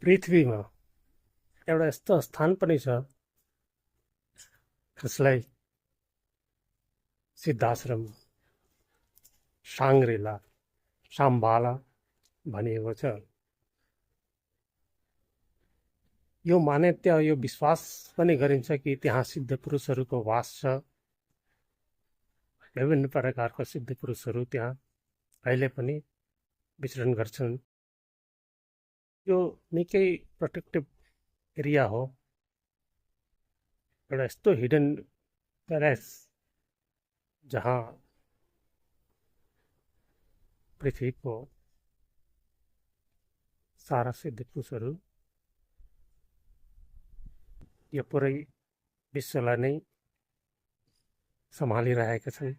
पृथ्वीमा एउटा यस्तो स्थान पनि छ जसलाई सिद्धाश्रम साङ्ग्रिला साम्बाला भनिएको छ। यो मान्यता यो विश्वास पनि गरिन्छ कि त्यहाँ सिद्ध पुरुषहरूको वास छ। विभिन्न प्रकारका सिद्ध पुरुषहरू त्यहाँ अहिले पनि विचरण गर्छन्। यो निकै प्रोटेक्टिभ एरिया हो, एउटा यस्तो हिडन प्यालेस जहाँ पृथ्वीको सारा सिद्ध पुरुषहरू यो पुरै विश्वलाई नै सम्हालिरहेका छन्।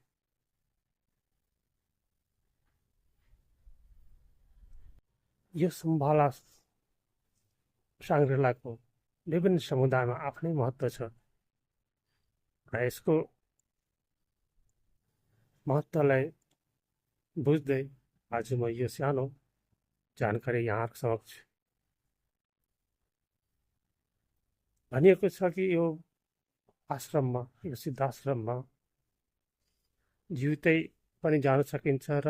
यो सम्भाला साङ्ग्रिलाको विभिन्न समुदायमा आफ्नै महत्त्व छ र यसको महत्त्वलाई बुझ्दै आज म यो सानो जानकारी यहाँहरु समक्ष भनिएको छ कि यो आश्रममा, यो सिद्धाश्रममा जीवितै पनि जान सकिन्छ र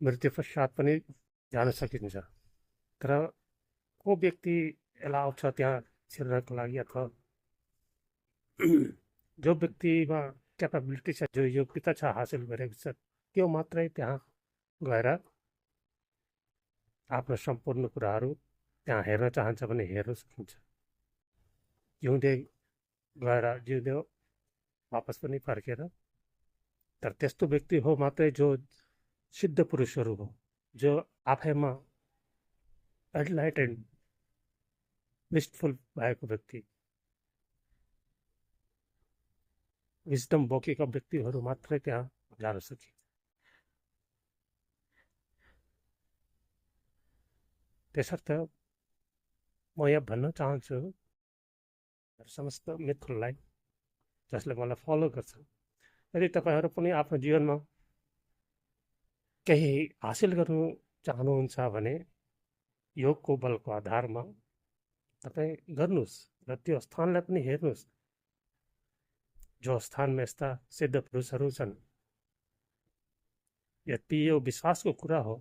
मृत्यु पश्चात पनि जान सकिन्छ। तर को व्यक्ति एलाउ छ त्यहाँ छिर्नको लागि अथवा जो व्यक्तिमा क्यापेबिलिटी छ, जो योग्यता छ हासिल गरेको छ, त्यो मात्रै त्यहाँ गएर आफ्नो सम्पूर्ण कुराहरू त्यहाँ हेर्न चाहन्छ भने हेर्न सकिन्छ। जिउँदै गएर जिउँदै वापस पनि फर्केर। तर त्यस्तो व्यक्ति हो मात्रै जो सिद्ध पुरुषहरू हो, जो आफैमा एनलाइटेन्ड विस्टफुल भएको व्यक्ति, विजडम बोकेका व्यक्तिहरू मात्रै त्यहाँ जान सकिन्छ। त्यसर्थ म यहाँ भन्न चाहन्छु समस्त मित्रलाई जसले मलाई फलो गर्छ, यदि तपाईहरु पनि आफ्नो जीवनमा केही हासिल गर्नु चाहनुहुन्छ भने योगको बलको आधारमा तपाई गर्नुस् र त्यो स्थानलाई पनि हेर्नुस् जो स्थानमा यस्ता सिद्ध पुरुषहरू छन्। यति यो विश्वासको कुरा हो,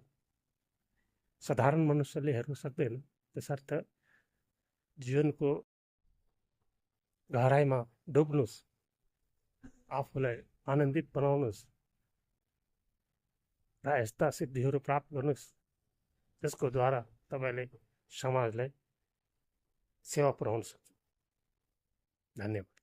साधारण मनुष्यले हेर्न सक्दैन। त्यसर्थ जीवनको गहराइमा डुब्नुस्, आफूलाई आनन्दित बनाउनुस् र यस्ता सिद्धिहरू प्राप्त गर्नुस् जसको द्वारा तपाईले समाजलाई सेवा पुर्याउन सक्नुहुन्छ। धन्यवाद।